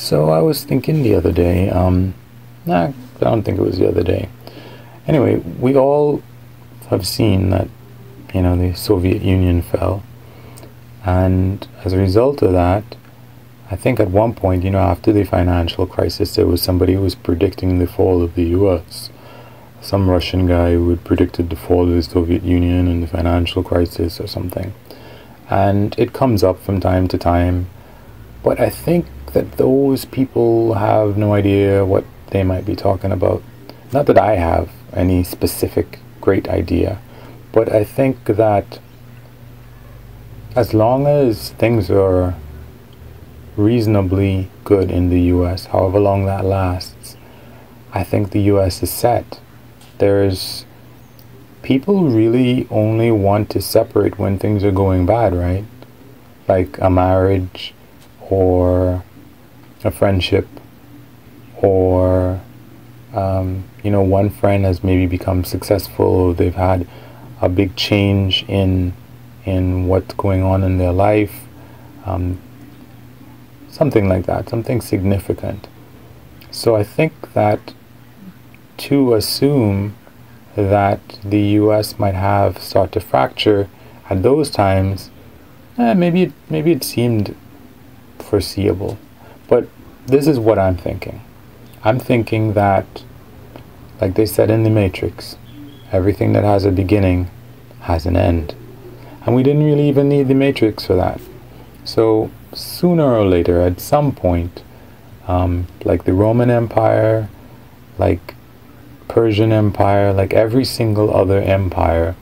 So I was thinking the other day, nah, I don't think it was the other day. Anyway, we all have seen that, the Soviet Union fell. And as a result of that, I think at one point, after the financial crisis, there was somebody who was predicting the fall of the US. Some Russian guy who had predicted the fall of the Soviet Union and the financial crisis or something. And it comes up from time to time. But I think that those people have no idea what they might be talking about. Not that I have any specific great idea, but I think that as long as things are reasonably good in the US, however long that lasts, I think the US is set. People really only want to separate when things are going bad, right? Like a marriage or a friendship, or one friend has maybe become successful, they've had a big change in what's going on in their life, something like that, something significant. So I think that to assume that the US might have start to fracture at those times, maybe it seemed foreseeable. But this is what I'm thinking. I'm thinking that, like they said in The Matrix, everything that has a beginning has an end. And we didn't really even need The Matrix for that. So sooner or later, at some point, like the Roman Empire, like Persian Empire, like every single other empire,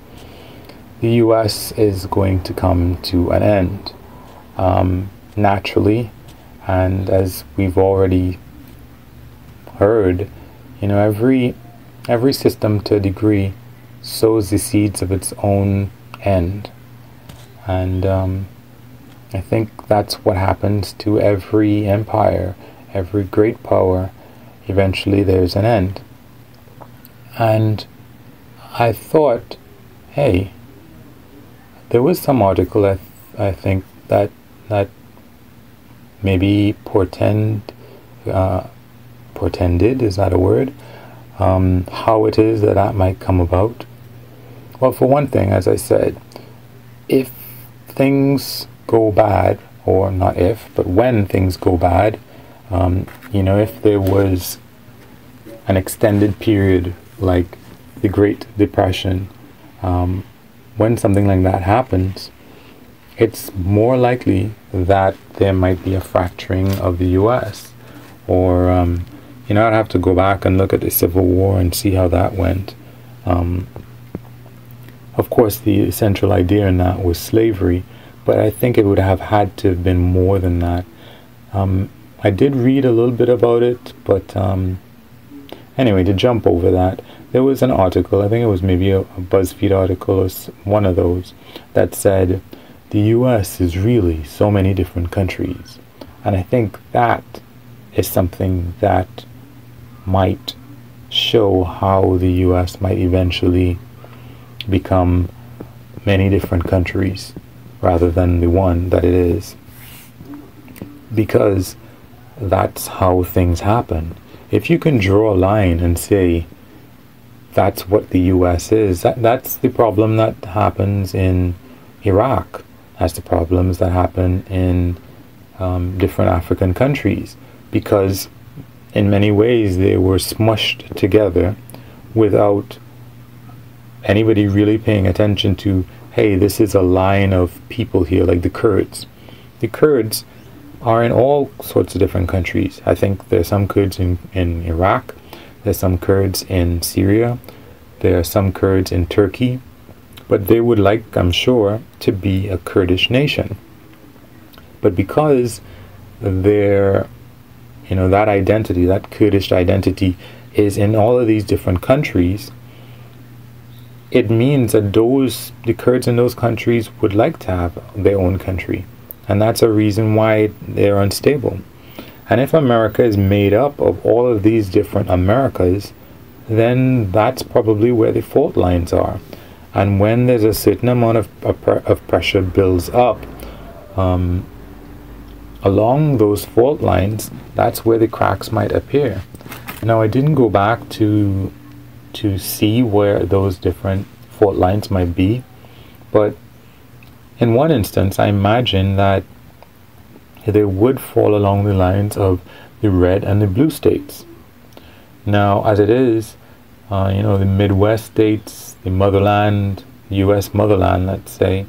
the US is going to come to an end, naturally. And as we've already heard, every system to a degree sows the seeds of its own end. And I think that's what happens to every empire, every great power. Eventually there's an end. And I thought, hey, there was some article I think that maybe portended, is that a word? How it is that might come about. Well, for one thing, as I said, if things go bad, or not if, but when things go bad, if there was an extended period like the Great Depression, when something like that happens, it's more likely that there might be a fracturing of the US. Or, I'd have to go back and look at the Civil War and see how that went. Of course, the central idea in that was slavery, but I think it would have had to have been more than that. I did read a little bit about it, but anyway, to jump over that, there was an article, I think it was maybe a BuzzFeed article or one of those, that said the US is really so many different countries. And I think that is something that might show how the US might eventually become many different countries rather than the one that it is. Because that's how things happen. If you can draw a line and say that's what the US is, that's the problem that happens in Iraq. That's the problems that happen in different African countries, because in many ways they were smushed together without anybody really paying attention to, hey, this is a line of people here, like the Kurds. The Kurds are in all sorts of different countries. I think there's some Kurds in Iraq, there's some Kurds in Syria, there are some Kurds in Turkey, but they would like, I'm sure, to be a Kurdish nation. But because their, that identity, that Kurdish identity is in all of these different countries, it means that the Kurds in those countries would like to have their own country. And that's a reason why they're unstable. And if America is made up of all of these different Americas, then that's probably where the fault lines are. And when there's a certain amount of pressure builds up, along those fault lines, that's where the cracks might appear. Now, I didn't go back to see where those different fault lines might be, but in one instance, I imagine that they would fall along the lines of the red and the blue states. Now, as it is, the Midwest states, the motherland, U.S. motherland, let's say,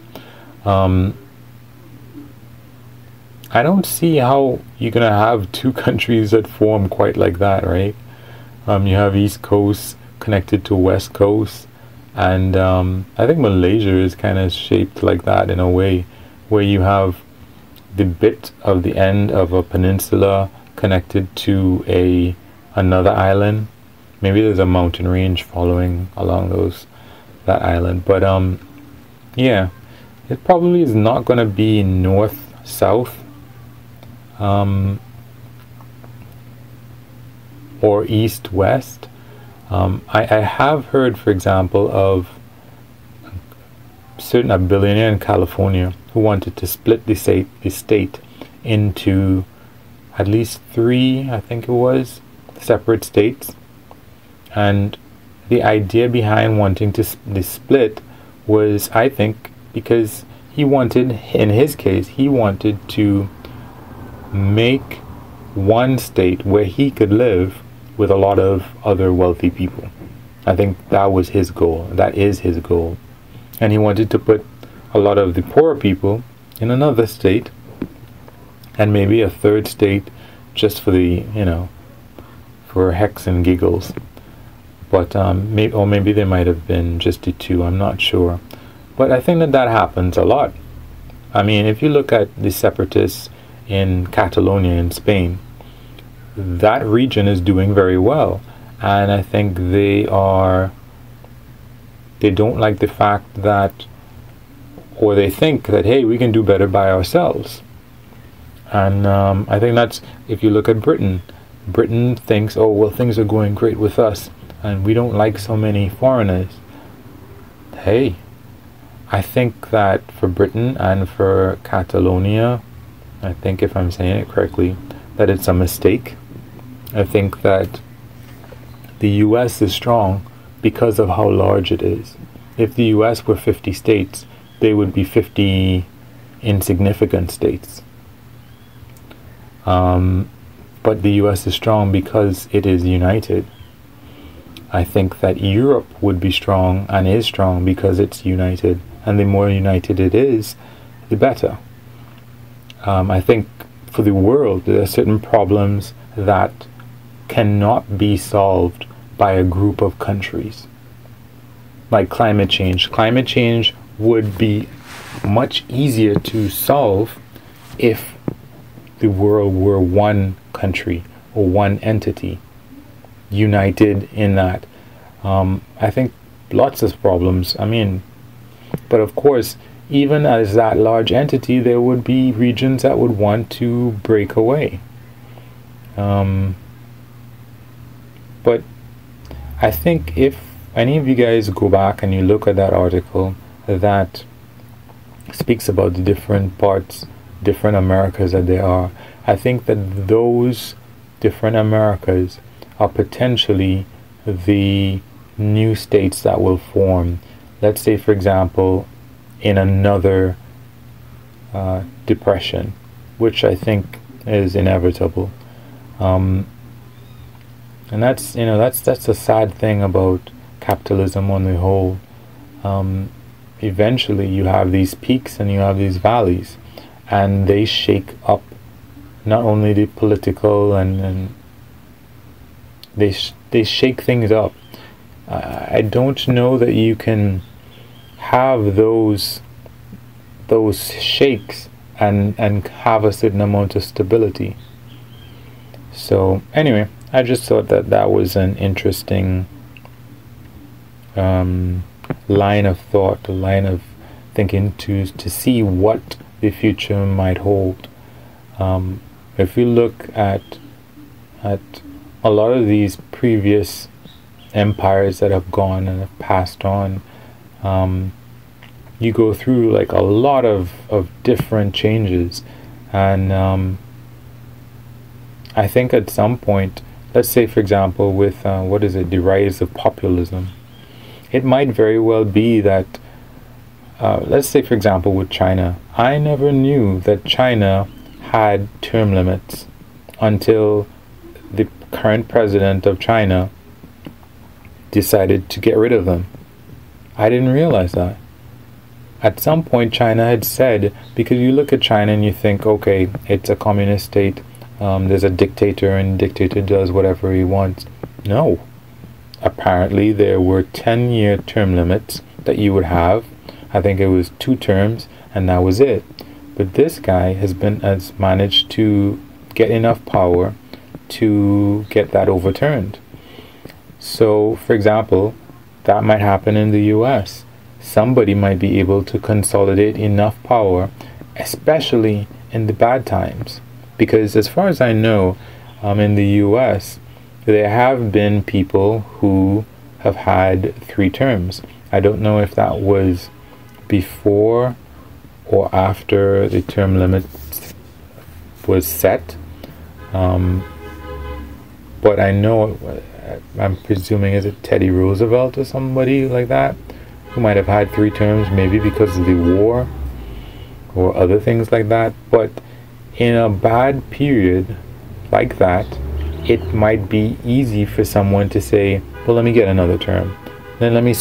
I don't see how you're going to have two countries that form quite like that, right? You have East Coast connected to West Coast, and I think Malaysia is kind of shaped like that in a way, where you have the bit of the end of a peninsula connected to another island. Maybe there's a mountain range following along that island, but yeah, it probably is not going to be north south or east west. I have heard, for example, of a billionaire in California who wanted to split the state into at least 3, I think it was, separate states. And the idea behind wanting the split was, I think, because in his case, he wanted to make one state where he could live with a lot of other wealthy people. I think that was his goal. That is his goal. And he wanted to put a lot of the poorer people in another state, and maybe a third state just for for hex and giggles. But maybe there might have been just the 2. I'm not sure. But I think that happens a lot. I mean, if you look at the separatists in Catalonia in Spain, that region is doing very well, and I think they don't like the fact that, or they think that, hey, we can do better by ourselves. And I think that's, if you look at Britain thinks, oh well, things are going great with us and we don't like so many foreigners. Hey, I think that for Britain and for Catalonia, I think, if I'm saying it correctly, that it's a mistake. I think that the US is strong because of how large it is. If the US were 50 states, they would be 50 insignificant states. But the US is strong because it is united. I think that Europe would be strong and is strong because it's united, and the more united it is, the better. I think for the world, there are certain problems that cannot be solved by a group of countries. Like climate change. Climate change would be much easier to solve if the world were one country or one entity, united in that. I think lots of problems. I mean, but of course, even as that large entity, there would be regions that would want to break away. But I think if any of you guys go back and you look at that article that speaks about the different parts, different Americas that there are, I think that those different Americas are potentially the new states that will form. Let's say, for example, in another depression, which I think is inevitable. And that's the sad thing about capitalism on the whole. Eventually you have these peaks and you have these valleys, and they shake up not only the political and they shake things up. I don't know that you can have those shakes and have a certain amount of stability. So anyway, I just thought that was an interesting line of thought, a line of thinking to see what the future might hold. If you look at a lot of these previous empires that have gone and have passed on, you go through like a lot of different changes, And I think at some point, let's say for example with the rise of populism, it might very well be that let's say for example with China, I never knew that China had term limits until the current president of China decided to get rid of them. I didn't realize that. At some point China had said, because you look at China and you think, okay, it's a communist state, there's a dictator and the dictator does whatever he wants. No. Apparently there were 10-year term limits that you would have. I think it was 2 terms and that was it. But this guy has managed to get enough power to get that overturned. So for example, that might happen in the US. Somebody might be able to consolidate enough power, especially in the bad times. Because as far as I know, in the US, there have been people who have had 3 terms. I don't know if that was before or after the term limit was set. But I know, I'm presuming, is it Teddy Roosevelt or somebody like that, who might have had 3 terms, maybe because of the war or other things like that. But in a bad period like that, it might be easy for someone to say, well, let me get another term. Then let me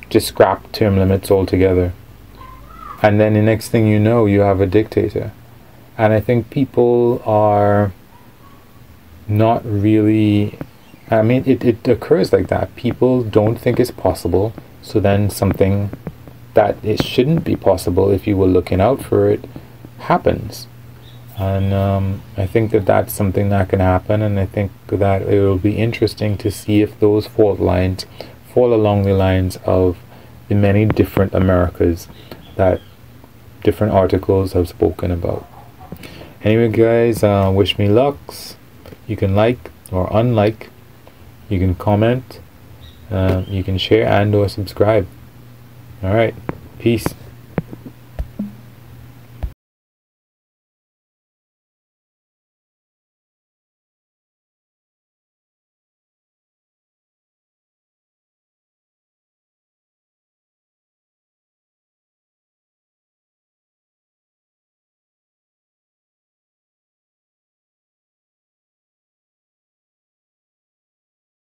just scrap term limits altogether. And then the next thing you know, you have a dictator. And I think people are not really, I mean, it occurs like that. People don't think it's possible. So then something that it shouldn't be possible if you were looking out for it happens. And I think that that's something that can happen, and I think that it will be interesting to see if those fault lines fall along the lines of the many different Americas that different articles have spoken about. Anyway guys, wish me lucks. You can like or unlike, you can comment, you can share and or subscribe. Alright, peace.